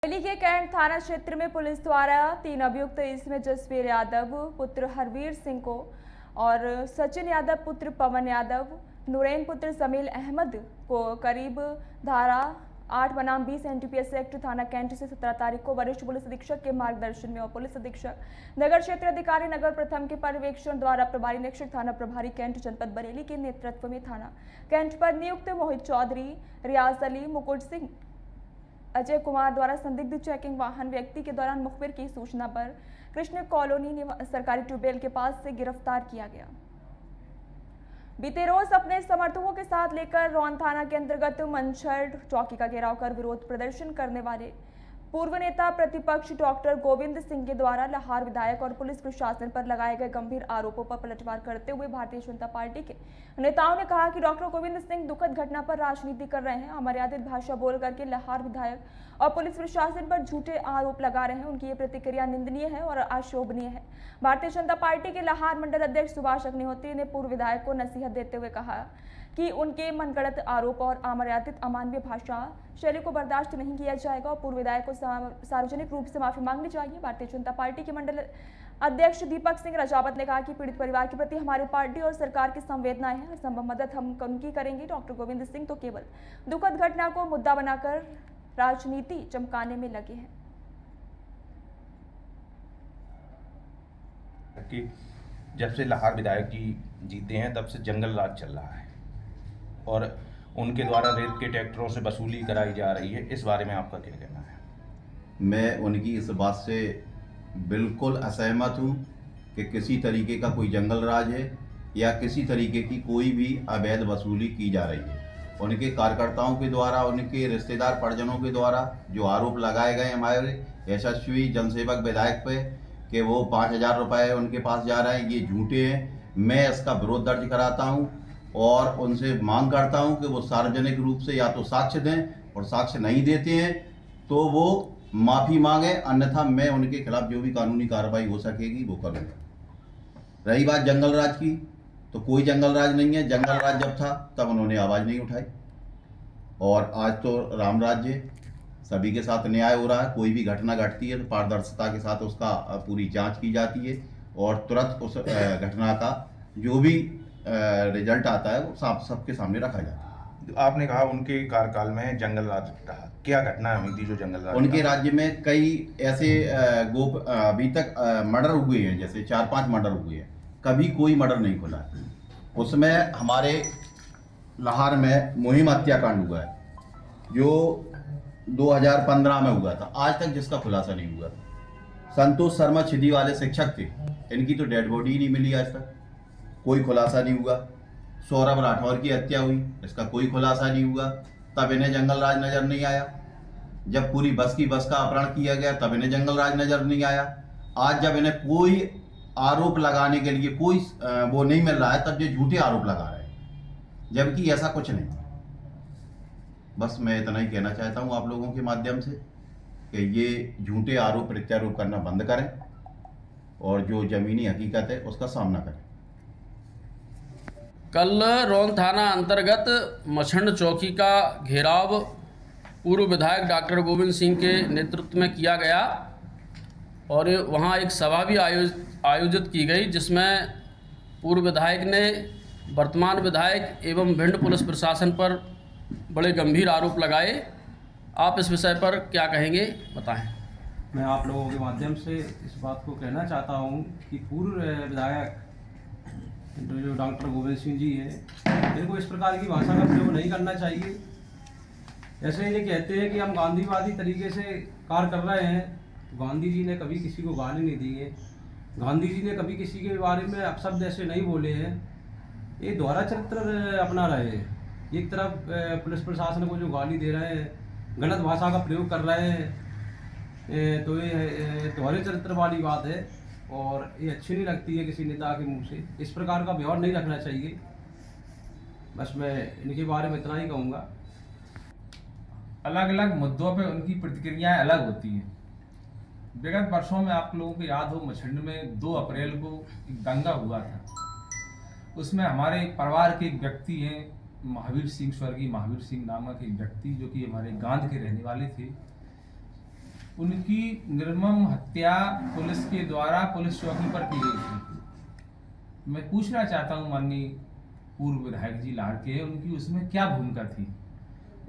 दिल्ली के कैंट थाना क्षेत्र में पुलिस द्वारा 3 अभियुक्त इसमें जसवीर यादव पुत्र हरवीर सिंह को और सचिन यादव पुत्र पवन यादव, नूरेन पुत्र जमील अहमद को करीब धारा 8/20 एनडीपीएस एक्ट थाना कैंट से 17 तारीख को वरिष्ठ पुलिस अधीक्षक के मार्गदर्शन में और पुलिस अधीक्षक नगर क्षेत्र अधिकारी नगर प्रथम के पर्यवेक्षण द्वारा प्रभारी निरीक्षक थाना प्रभारी कैंट जनपद बरेली के नेतृत्व में थाना कैंट पर नियुक्त मोहित चौधरी, रियाज अली, मुकुट सिंह, अजय कुमार द्वारा संदिग्ध चेकिंग वाहन व्यक्ति के दौरान मुखबिर की सूचना पर कृष्ण कॉलोनी सरकारी ट्यूबवेल के पास से गिरफ्तार किया गया। बीते रोज अपने समर्थकों के साथ लेकर रौन थाना के अंतर्गत मंछड़ चौकी का घेराव कर विरोध प्रदर्शन करने वाले पूर्व नेता प्रतिपक्ष डॉक्टर गोविंद सिंह के द्वारा लाहौर विधायक और पुलिस प्रशासन पर लगाए गए गंभीर आरोपों पर पलटवार करते हुए भारतीय जनता पार्टी के नेताओं ने कहा कि डॉक्टर गोविंद सिंह दुखद घटना पर राजनीति कर रहे हैं, अमर्यादित भाषा बोल करके लाहौर विधायक और पुलिस प्रशासन पर झूठे आरोप लगा रहे हैं। उनकी ये प्रतिक्रिया निंदनीय है और अशोभनीय है। भारतीय जनता पार्टी के लाहौर मंडल अध्यक्ष सुभाष अग्निहोत्री ने पूर्व विधायक को नसीहत देते हुए कहा कि उनके मनगढ़ंत आरोप और अमर्यादित अमानवीय भाषा शैली को बर्दाश्त नहीं किया जाएगा और पूर्व विधायक को सार्वजनिक रूप से माफी मांगनी चाहिए। भारतीय जनता पार्टी के मंडल अध्यक्ष दीपक सिंह राजावत ने कहा कि पीड़ित परिवार के प्रति हमारी पार्टी और सरकार की संवेदनाएं हैं और संभव मदद हम उनकी करेंगे। डॉक्टर गोविंद सिंह तो केवल दुखद घटना को मुद्दा बनाकर राजनीति चमकाने में लगे हैं। कि जब से लाहौर विधायक जी जीते हैं तब से जंगल राज चल रहा है और उनके द्वारा रेत के ट्रैक्टरों से वसूली कराई जा रही है। इस बारे में आपका क्या कहना है? मैं उनकी इस बात से बिल्कुल असहमत हूँ कि किसी तरीके का कोई जंगल राज है या किसी तरीके की कोई भी अवैध वसूली की जा रही है। उनके कार्यकर्ताओं के द्वारा, उनके रिश्तेदार परिजनों के द्वारा जो आरोप लगाए गए हमारे यशस्वी जनसेवक विधायक पे कि वो 5,000 रुपये उनके पास जा रहे हैं, ये झूठे हैं। मैं इसका विरोध दर्ज कराता हूँ और उनसे मांग करता हूं कि वो सार्वजनिक रूप से या तो साक्ष्य दें और साक्ष्य नहीं देते हैं तो वो माफ़ी मांगे, अन्यथा मैं उनके खिलाफ जो भी कानूनी कार्रवाई हो सकेगी वो करूँगा। रही बात जंगल राज की, तो कोई जंगल राज नहीं है। जंगल राज जब था तब उन्होंने आवाज़ नहीं उठाई और आज तो राम राज्य, सभी के साथ न्याय हो रहा है। कोई भी घटना घटती है तो पारदर्शिता के साथ उसका पूरी जाँच की जाती है और तुरंत उस घटना का जो भी रिजल्ट आता है वो सबके सामने रखा जाता है। आपने कहा उनके कार्यकाल में जंगल राज रहा, क्या घटना हुई थी जो जंगल राज? उनके राज्य में कई ऐसे अभी तक मर्डर हुए हैं, जैसे 4-5 मर्डर हुए हैं, कभी कोई मर्डर नहीं खुला है। उसमें हमारे लाहौर में मुहिम हत्याकांड हुआ है जो 2015 में हुआ था, आज तक जिसका खुलासा नहीं हुआ। संतोष शर्मा छिदी वाले शिक्षक थे, इनकी तो डेड बॉडी ही नहीं मिली, आज तक कोई खुलासा नहीं हुआ। सौरभ राठौर की हत्या हुई, इसका कोई खुलासा नहीं हुआ, तब इन्हें जंगल राज नजर नहीं आया। जब पूरी बस का अपहरण किया गया तब इन्हें जंगल राज नजर नहीं आया। आज जब इन्हें कोई आरोप लगाने के लिए कोई वो नहीं मिल रहा है तब ये झूठे आरोप लगा रहे हैं, जबकि ऐसा कुछ नहीं। बस मैं इतना ही कहना चाहता हूँ आप लोगों के माध्यम से कि ये झूठे आरोप प्रत्यारोप करना बंद करें और जो जमीनी हकीकत है उसका सामना करें। कल रौन थाना अंतर्गत मछंड चौकी का घेराव पूर्व विधायक डॉक्टर गोविंद सिंह के नेतृत्व में किया गया और वहां एक सभा भी आयोजित की गई, जिसमें पूर्व विधायक ने वर्तमान विधायक एवं भिंड पुलिस प्रशासन पर बड़े गंभीर आरोप लगाए। आप इस विषय पर क्या कहेंगे, बताएं। मैं आप लोगों के माध्यम से इस बात को कहना चाहता हूं कि पूर्व विधायक जो डॉक्टर गोविंद सिंह जी हैं, इनको इस प्रकार की भाषा का प्रयोग नहीं करना चाहिए। ऐसे ये कहते हैं कि हम गांधीवादी तरीके से कार्य कर रहे हैं, गांधी जी ने कभी किसी को गाली नहीं दी है, गांधी जी ने कभी किसी के बारे में अपशब्द ऐसे नहीं बोले हैं। ये दोहरा चरित्र अपना रहे हैं। एक तरफ पुलिस प्रशासन को जो गाली दे रहे हैं, गलत भाषा का प्रयोग कर रहे हैं, तो ये दोहरे चरित्र वाली बात है और ये अच्छी नहीं लगती है किसी नेता के मुंह से। इस प्रकार का व्यवहार नहीं रखना चाहिए। बस मैं इनके बारे में इतना ही कहूँगा। अलग अलग मुद्दों पे उनकी प्रतिक्रियाएं अलग होती हैं। विगत वर्षों में आप लोगों को याद हो, मछंड में 2 अप्रैल को एक दंगा हुआ था। उसमें हमारे परिवार के एक व्यक्ति हैं, महावीर सिंह, स्वर्गीय महावीर सिंह नामक एक व्यक्ति, जो कि हमारे गांध के रहने वाले थे, उनकी निर्मम हत्या पुलिस के द्वारा पुलिस चौकी पर की गई थी। मैं पूछना चाहता हूं माननीय पूर्व विधायक जी लाड़ के, उनकी उसमें क्या भूमिका थी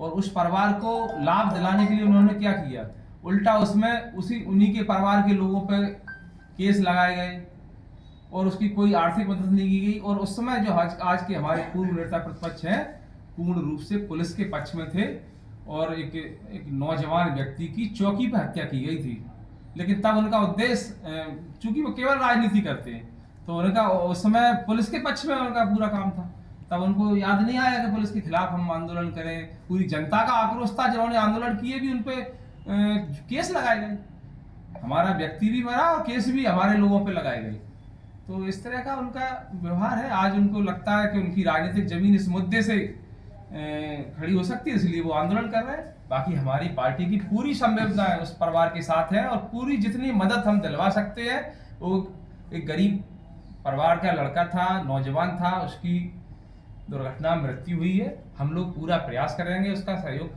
और उस परिवार को लाभ दिलाने के लिए उन्होंने क्या किया? उल्टा उसमें उन्हीं के परिवार के लोगों पर केस लगाए गए और उसकी कोई आर्थिक मदद नहीं की गई। और उस समय जो आज के हमारे पूर्व नेता प्रतिपक्ष हैं पूर्ण रूप से पुलिस के पक्ष में थे और एक नौजवान व्यक्ति की चौकी पर हत्या की गई थी। लेकिन तब उनका उद्देश्य, चूंकि वो केवल राजनीति करते हैं, तो उनका उस समय पुलिस के पक्ष में उनका पूरा काम था। तब उनको याद नहीं आया कि पुलिस के खिलाफ हम आंदोलन करें। पूरी जनता का आक्रोश था, जिन्होंने आंदोलन किए भी उन पे केस लगाए गए। हमारा व्यक्ति भी मरा और केस भी हमारे लोगों पे लगाए गए। तो इस तरह का उनका व्यवहार है। आज उनको लगता है कि उनकी राजनीतिक जमीन इस मुद्दे से खड़ी हो सकती है, इसलिए वो आंदोलन कर रहे हैं। बाकी हमारी पार्टी की पूरी संवेदना उस परिवार के साथ है और पूरी जितनी मदद हम दिलवा सकते हैं। वो एक गरीब परिवार का लड़का था, नौजवान था, उसकी दुर्घटना मृत्यु हुई है। हम लोग पूरा प्रयास करेंगे उसका सहयोग